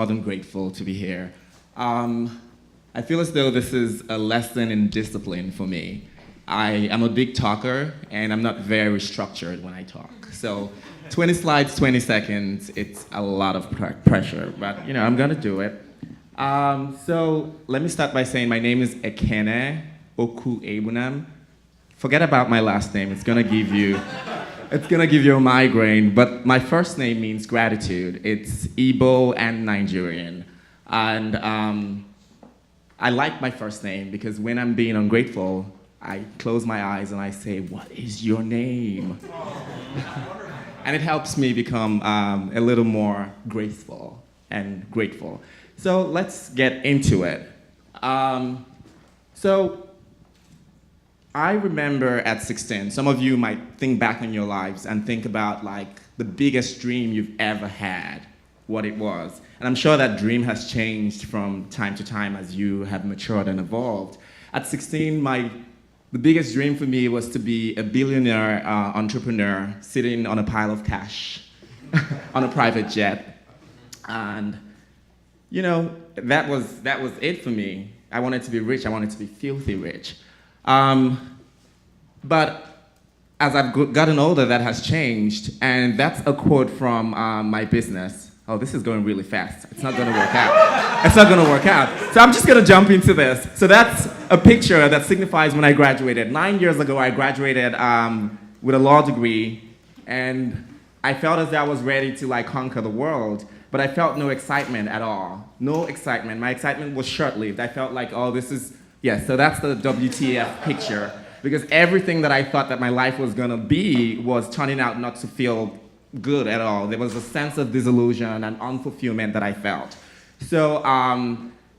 more than grateful to be here. I feel as though this is a lesson in discipline for me. I am a big talker, and I'm not very structured when I talk. So 20 slides, 20 seconds, it's a lot of pressure, but I'm gonna do it. So let me start by saying my name is Ekene Okwu. Forget about my last name, it's gonna give you a migraine, but my first name means gratitude. It's Igbo and Nigerian. And I like my first name because when I'm being ungrateful, I close my eyes and I say, "What is your name?" And it helps me become a little more graceful and grateful. So let's get into it. So I remember at 16, some of you might think back on your lives and think about like the biggest dream you've ever had, what it was. And I'm sure that dream has changed from time to time as you have matured and evolved. At 16, the biggest dream for me was to be a billionaire entrepreneur sitting on a pile of cash on a private jet. And that was it for me. I wanted to be rich, I wanted to be filthy rich. But as I've gotten older, that has changed, and that's a quote from my business. Oh, this is going really fast. It's not gonna work out. It's not gonna work out. So I'm just gonna jump into this. So that's a picture that signifies when I graduated. 9 years ago, I graduated with a law degree, and I felt as though I was ready to like conquer the world, but I felt no excitement at all. No excitement. My excitement was short-lived. I felt like, oh, this is, yes, so that's the WTF picture, because everything that I thought that my life was gonna be was turning out not to feel good at all. There was a sense of disillusion and unfulfillment that I felt. So,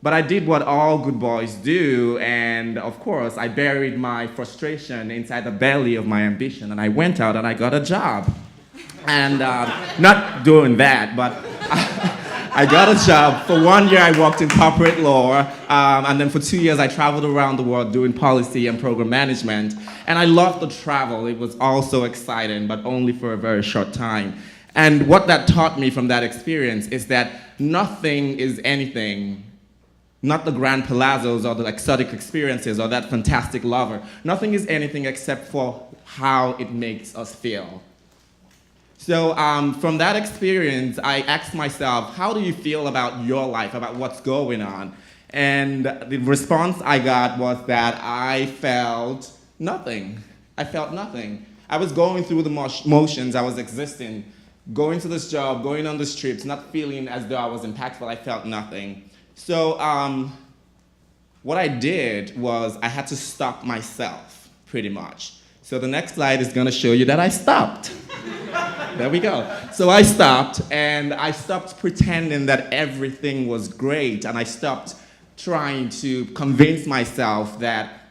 but I did what all good boys do, and of course, I buried my frustration inside the belly of my ambition, and I went out and I got a job. And not doing that, but I got a job. For 1 year, I worked in corporate law, and then for 2 years, I traveled around the world doing policy and program management. And I loved the travel. It was all so exciting, but only for a very short time. And what that taught me from that experience is that nothing is anything, not the grand palazzos or the exotic experiences or that fantastic lover. Nothing is anything except for how it makes us feel. So from that experience, I asked myself, how do you feel about your life, about what's going on? And the response I got was that I felt nothing. I felt nothing. I was going through the motions, I was existing, going to this job, going on these trips, not feeling as though I was impactful. I felt nothing. So what I did was I had to stop myself, pretty much. So the next slide is gonna show you that I stopped. There we go. So I stopped, and I stopped pretending that everything was great, and I stopped trying to convince myself that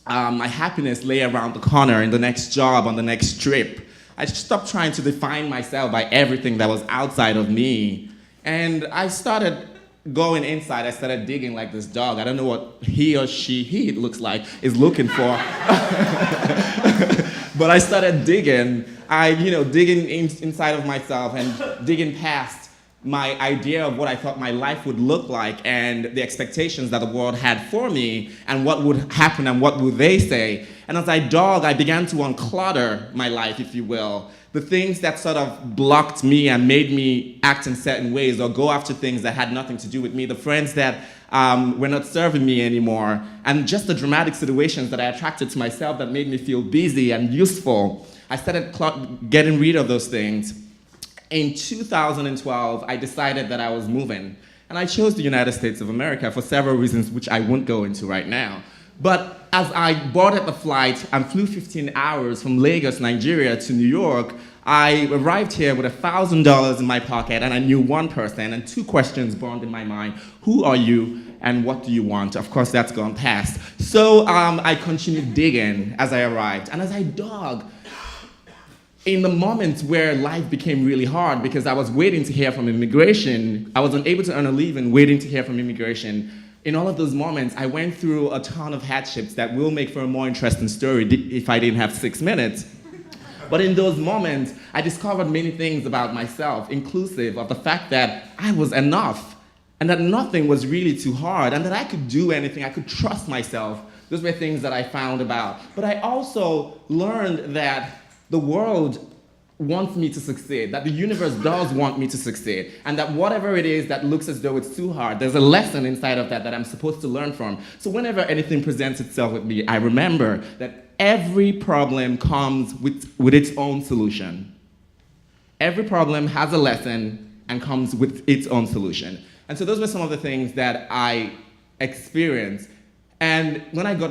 my happiness lay around the corner in the next job, on the next trip. I stopped trying to define myself by everything that was outside of me, and I started going inside. I started digging like this dog. I don't know what he or she, it looks like, is looking for. But I started digging. Digging inside of myself and digging past my idea of what I thought my life would look like and the expectations that the world had for me and what would happen and what would they say. And as I dug, I began to unclutter my life, if you will. The things that sort of blocked me and made me act in certain ways or go after things that had nothing to do with me. The friends that were not serving me anymore. And just the dramatic situations that I attracted to myself that made me feel busy and useful. I started getting rid of those things. In 2012, I decided that I was moving. And I chose the United States of America for several reasons, which I won't go into right now. But as I boarded the flight and flew 15 hours from Lagos, Nigeria to New York, I arrived here with $1,000 in my pocket, and I knew one person, and two questions burned in my mind. Who are you, and what do you want? Of course, that's gone past. So I continued digging as I arrived. And as I dug, in the moments where life became really hard because I was waiting to hear from immigration, I was unable to earn a living, waiting to hear from immigration. In all of those moments, I went through a ton of hardships that will make for a more interesting story if I didn't have 6 minutes. But in those moments, I discovered many things about myself, inclusive of the fact that I was enough. and that nothing was really too hard, and that I could do anything, I could trust myself. Those were things that I found about. But I also learned that the world wants me to succeed, that the universe does want me to succeed, and that whatever it is that looks as though it's too hard, there's a lesson inside of that that I'm supposed to learn from. So whenever anything presents itself with me, I remember that every problem comes with its own solution. Every problem has a lesson and comes with its own solution. And so those were some of the things that I experienced. And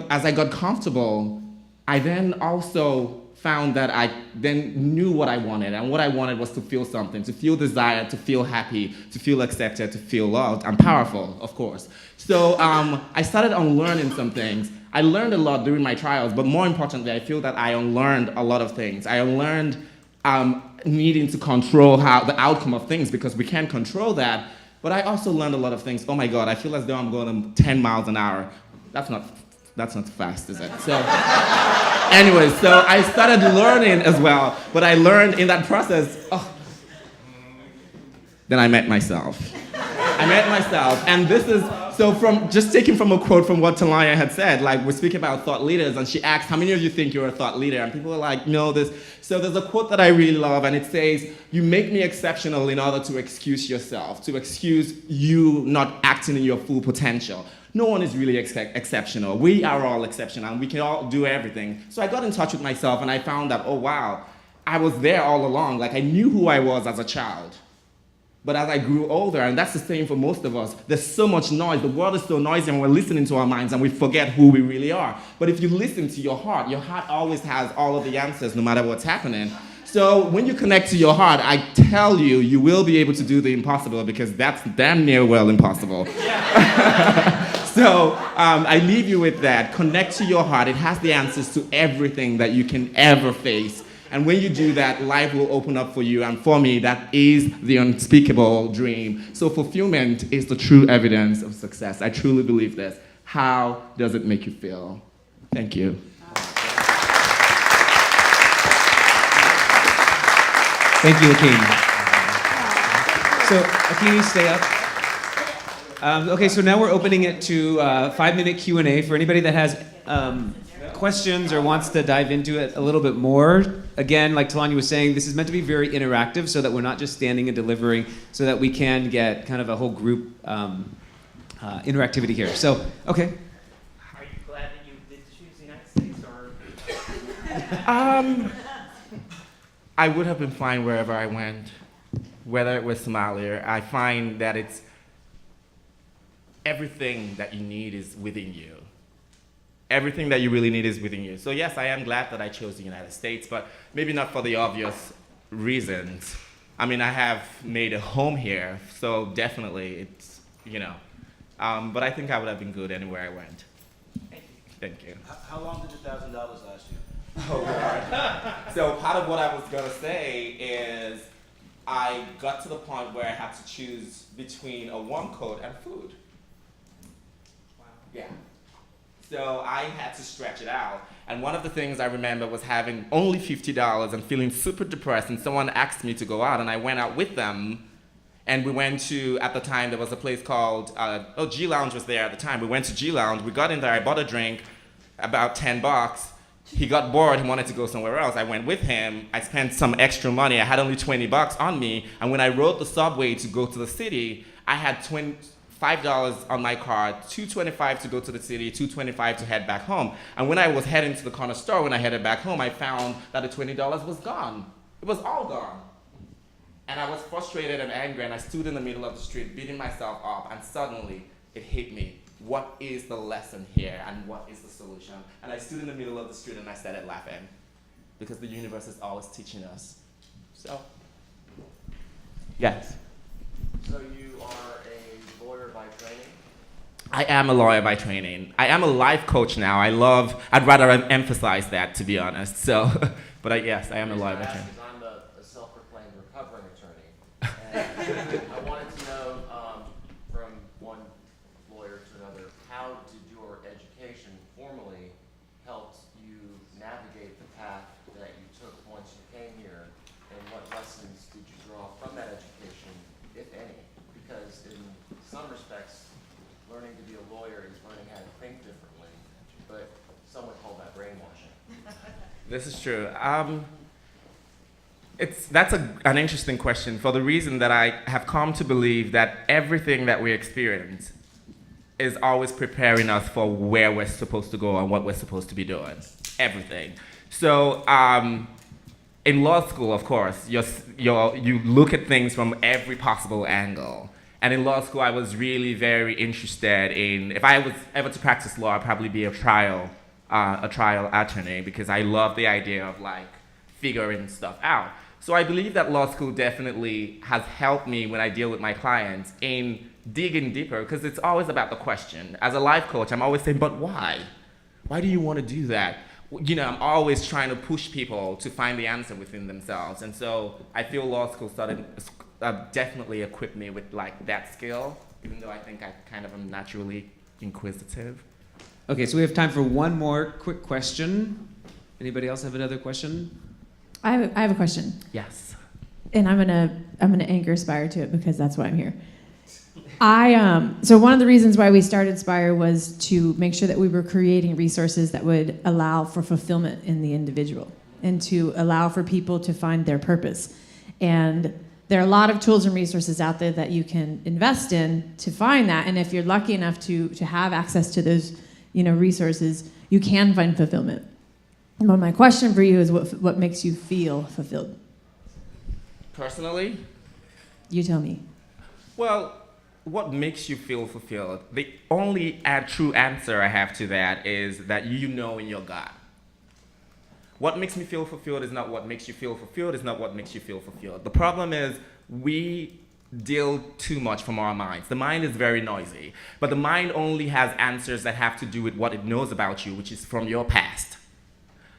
as I got comfortable, I then also found that I then knew what I wanted, and what I wanted was to feel something, to feel desire, to feel happy, to feel accepted, to feel loved, and powerful, of course. So I started unlearning some things. I learned a lot during my trials, but more importantly, I feel that I unlearned a lot of things. I unlearned needing to control the outcome of things, because we can't control that, but I also learned a lot of things. Oh my God, I feel as though I'm going 10 miles an hour. That's not fast, is it? So, anyway, so I started learning as well, but I learned in that process, then I met myself. And this is, so taking from a quote from what Talaya had said, like we're speaking about thought leaders, and she asked, how many of you think you're a thought leader? And people are like, no, this. So there's a quote that I really love, and it says, you make me exceptional in order to excuse yourself, to excuse you not acting in your full potential. No one is really exceptional. We are all exceptional, and we can all do everything. So I got in touch with myself, and I found that, oh wow, I was there all along. Like I knew who I was as a child. But as I grew older, and that's the same for most of us, there's so much noise. The world is so noisy, and we're listening to our minds, and we forget who we really are. But if you listen to your heart always has all of the answers, no matter what's happening. So when you connect to your heart, I tell you, you will be able to do the impossible, because that's damn near well impossible. So I leave you with that. Connect to your heart. It has the answers to everything that you can ever face. And when you do that, life will open up for you. And for me, that is the unspeakable dream. So fulfillment is the true evidence of success. I truly believe this. How does it make you feel? Thank you. Thank you, Ekene. So, Ekene, stay up. Okay, so now we're opening it to 5-minute Q&A for anybody that has questions or wants to dive into it a little bit more. Again, like Talanya was saying, this is meant to be very interactive so that we're not just standing and delivering, so that we can get kind of a whole group interactivity here. So, okay. Are you glad that you did choose the United States, or? I would have been fine wherever I went, whether it was Somalia. I find that it's everything that you need is within you. Everything that you really need is within you. So yes, I am glad that I chose the United States, but maybe not for the obvious reasons. I mean, I have made a home here, so definitely it's, but I think I would have been good anywhere I went. Thank you. How long did the $1,000 last you? Oh, Lord. So part of what I was going to say is I got to the point where I had to choose between a warm coat and food. Wow. Yeah. So I had to stretch it out. And one of the things I remember was having only $50 and feeling super depressed, and someone asked me to go out, and I went out with them. And we went to, at the time, there was a place called, G Lounge was there at the time. We went to G Lounge, we got in there, I bought a drink, about $10. He got bored, he wanted to go somewhere else. I went with him, I spent some extra money, I had only $20 on me, and when I rode the subway to go to the city, I had $5 on my card, $2.25 to go to the city, $2.25 to head back home. And when I was heading to the corner store, when I headed back home, I found that the $20 was gone. It was all gone. And I was frustrated and angry, and I stood in the middle of the street, beating myself up, and suddenly it hit me. What is the lesson here, and what is the solution? And I stood in the middle of the street, and I started laughing, because the universe is always teaching us. So, yes. So you are a lawyer by training? I am a lawyer by training. I am a life coach now. I'd rather emphasize that, to be honest. So, but yes, I am a lawyer by training. I'm a self-proclaimed recovering attorney. And I wanted to know, from one lawyer to another, how did your education formally help you navigate the path that you took once you came here, and what lessons did you draw from that education, if any? Because in some respects, learning to be a lawyer is learning how to think differently, but some would call that brainwashing. This is true. That's an interesting question for the reason that I have come to believe that everything that we experience is always preparing us for where we're supposed to go and what we're supposed to be doing. Everything. So in law school, of course, you look at things from every possible angle. And in law school, I was really very interested in, if I was ever to practice law, I'd probably be a trial attorney, because I love the idea of like figuring stuff out. So I believe that law school definitely has helped me when I deal with my clients in digging deeper, because it's always about the question. As a life coach, I'm always saying, but why? Why do you want to do that? You know, I'm always trying to push people to find the answer within themselves. And so I feel law school definitely equipped me with like that skill, even though I think I kind of am naturally inquisitive. Okay, so we have time for one more quick question. Anybody else have another question? I have a question, Yes. and I'm gonna anchor Spire to it because that's why I'm here. So one of the reasons why we started Spire was to make sure that we were creating resources that would allow for fulfillment in the individual and to allow for people to find their purpose. And there are a lot of tools and resources out there that you can invest in to find that. And if you're lucky enough to have access to those, resources, you can find fulfillment. But my question for you is what makes you feel fulfilled? Personally? You tell me. Well, what makes you feel fulfilled? The only true answer I have to that is that you know in your gut. What makes me feel fulfilled is not what makes you feel fulfilled, is not what makes you feel fulfilled. The problem is we deal too much from our minds. The mind is very noisy, but the mind only has answers that have to do with what it knows about you, which is from your past.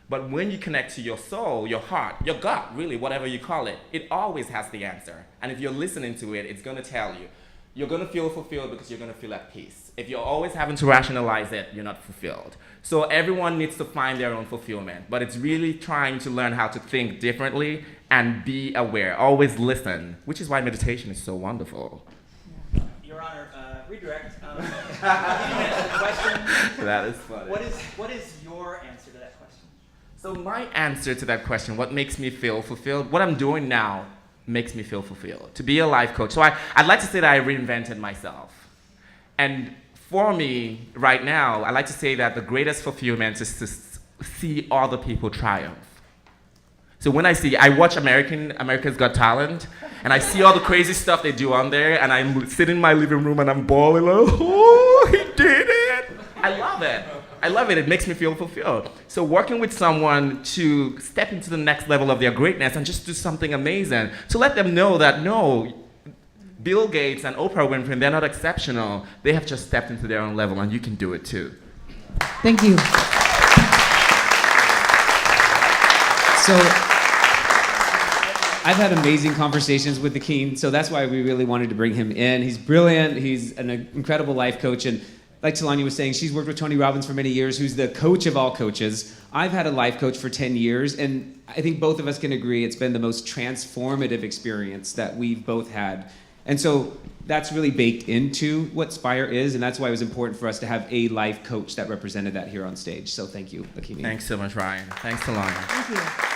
But when you connect to your soul, your heart, your gut, really, whatever you call it, it always has the answer. And if you're listening to it, it's going to tell you. You're going to feel fulfilled because you're going to feel at peace. If you're always having to rationalize it, you're not fulfilled. So everyone needs to find their own fulfillment, but it's really trying to learn how to think differently and be aware. Always listen, which is why meditation is so wonderful. Your Honor, redirect. You answered the question. That is funny. What is your answer to that question? So my answer to that question, what makes me feel fulfilled, what I'm doing now makes me feel fulfilled. To be a life coach. So I'd like to say that I reinvented myself. And for me, right now, I like to say that the greatest fulfillment is to see other people triumph. So when I watch America's Got Talent, and I see all the crazy stuff they do on there, and I'm sitting in my living room and I'm bawling, like, oh, he did it. I love it. I love it. It makes me feel fulfilled. So working with someone to step into the next level of their greatness and just do something amazing, to let them know that, no, Bill Gates and Oprah Winfrey, they're not exceptional. They have just stepped into their own level, and you can do it too. Thank you. So I've had amazing conversations with the King, so that's why we really wanted to bring him in. He's brilliant. He's an incredible life coach, and like Talanya was saying, she's worked with Tony Robbins for many years, who's the coach of all coaches. I've had a life coach for 10 years, and I think both of us can agree it's been the most transformative experience that we've both had. And so that's really baked into what Spire is, and that's why it was important for us to have a life coach that represented that here on stage. So thank you, Ekene. Thanks so much, Ryan. Thanks, Talanya. Thank you.